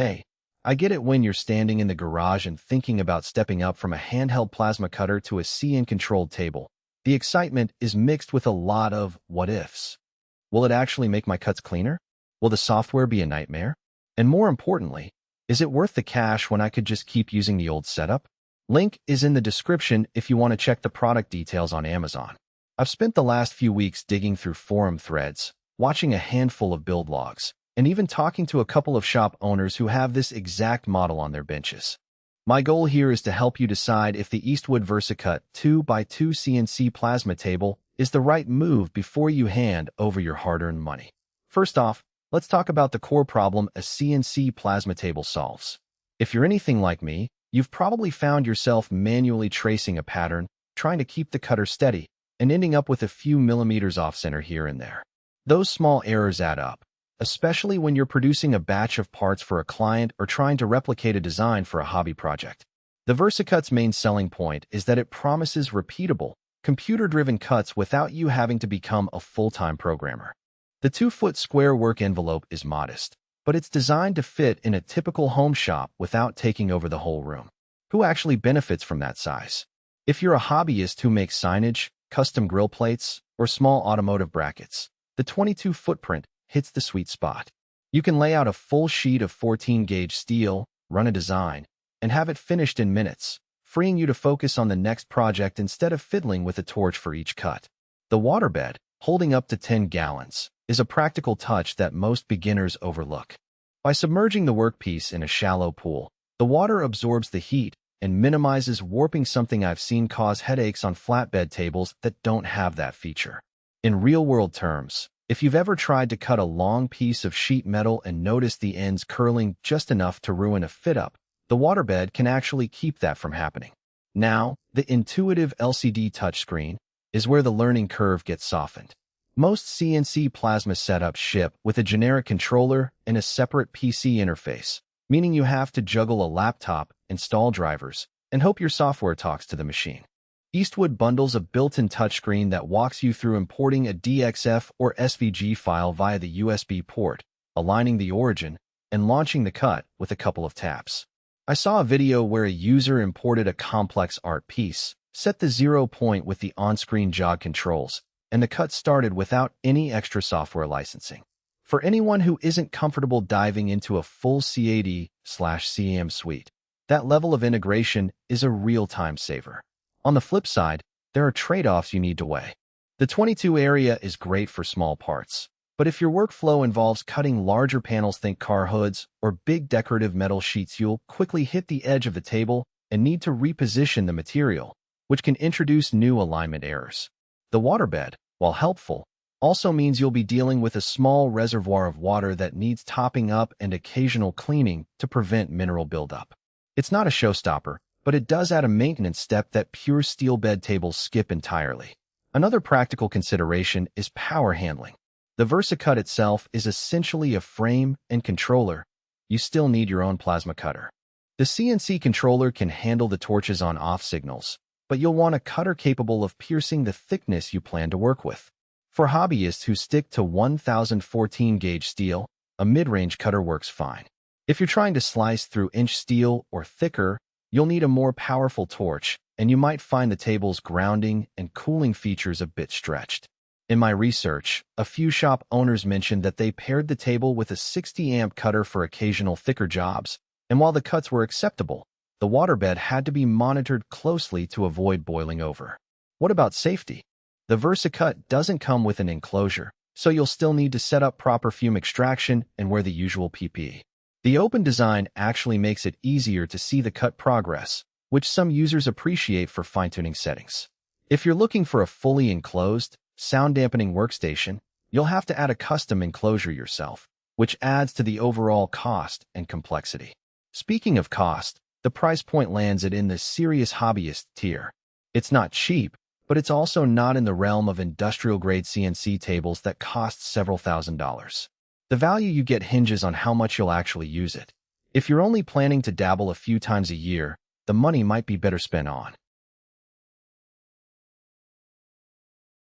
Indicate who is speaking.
Speaker 1: Hey, I get it when you're standing in the garage and thinking about stepping up from a handheld plasma cutter to a CN-controlled table. The excitement is mixed with a lot of what-ifs. Will it actually make my cuts cleaner? Will the software be a nightmare? And more importantly, is it worth the cash when I could just keep using the old setup? Link is in the description if you want to check the product details on Amazon. I've spent the last few weeks digging through forum threads, watching a handful of build logs, and even talking to a couple of shop owners who have this exact model on their benches. My goal here is to help you decide if the Eastwood VersaCut 2x2 CNC plasma table is the right move before you hand over your hard-earned money. First off, let's talk about the core problem a CNC plasma table solves. If you're anything like me, you've probably found yourself manually tracing a pattern, trying to keep the cutter steady, and ending up with a few millimeters off-center here and there. Those small errors add up, especially when you're producing a batch of parts for a client or trying to replicate a design for a hobby project. The VersaCut's main selling point is that it promises repeatable, computer-driven cuts without you having to become a full-time programmer. The 2-foot square work envelope is modest, but it's designed to fit in a typical home shop without taking over the whole room. Who actually benefits from that size? If you're a hobbyist who makes signage, custom grill plates, or small automotive brackets, the 22 footprint hits the sweet spot. You can lay out a full sheet of 14-gauge steel, run a design, and have it finished in minutes, freeing you to focus on the next project instead of fiddling with a torch for each cut. The Waterbed, holding up to 10 gallons, is a practical touch that most beginners overlook. By submerging the workpiece in a shallow pool, the water absorbs the heat and minimizes warping, something I've seen cause headaches on flatbed tables that don't have that feature. In real-world terms, if you've ever tried to cut a long piece of sheet metal and noticed the ends curling just enough to ruin a fit-up, the Waterbed can actually keep that from happening. Now, the intuitive LCD touchscreen is where the learning curve gets softened. Most CNC plasma setups ship with a generic controller and a separate PC interface, meaning you have to juggle a laptop, install drivers, and hope your software talks to the machine. Eastwood bundles a built-in touchscreen that walks you through importing a DXF or SVG file via the USB port, aligning the origin, and launching the cut with a couple of taps. I saw a video where a user imported a complex art piece, set the 0 point with the on-screen jog controls, and the cut started without any extra software licensing. For anyone who isn't comfortable diving into a full CAD/CAM suite, that level of integration is a real time saver. On the flip side, there are trade-offs you need to weigh. The 22 area is great for small parts, but if your workflow involves cutting larger panels, think car hoods, or big decorative metal sheets, you'll quickly hit the edge of the table and need to reposition the material, which can introduce new alignment errors. The Waterbed, while helpful, also means you'll be dealing with a small reservoir of water that needs topping up and occasional cleaning to prevent mineral buildup. It's not a showstopper, but it does add a maintenance step that pure steel bed tables skip entirely. Another practical consideration is power handling. The VersaCut itself is essentially a frame and controller. You still need your own plasma cutter. The CNC controller can handle the torches on-off signals, but you'll want a cutter capable of piercing the thickness you plan to work with. For hobbyists who stick to 1014-gauge steel, a mid-range cutter works fine. If you're trying to slice through inch steel or thicker, you'll need a more powerful torch, and you might find the table's grounding and cooling features a bit stretched. In my research, a few shop owners mentioned that they paired the table with a 60-amp cutter for occasional thicker jobs, and while the cuts were acceptable, the Waterbed had to be monitored closely to avoid boiling over. What about safety? The VersaCut doesn't come with an enclosure, so you'll still need to set up proper fume extraction and wear the usual PPE. The open design actually makes it easier to see the cut progress, which some users appreciate for fine-tuning settings. If you're looking for a fully enclosed, sound-dampening workstation, you'll have to add a custom enclosure yourself, which adds to the overall cost and complexity. Speaking of cost, the price point lands it in the serious hobbyist tier. It's not cheap, but it's also not in the realm of industrial-grade CNC tables that cost several $1,000s. The value you get hinges on how much you'll actually use it. If you're only planning to dabble a few times a year, the money might be better spent on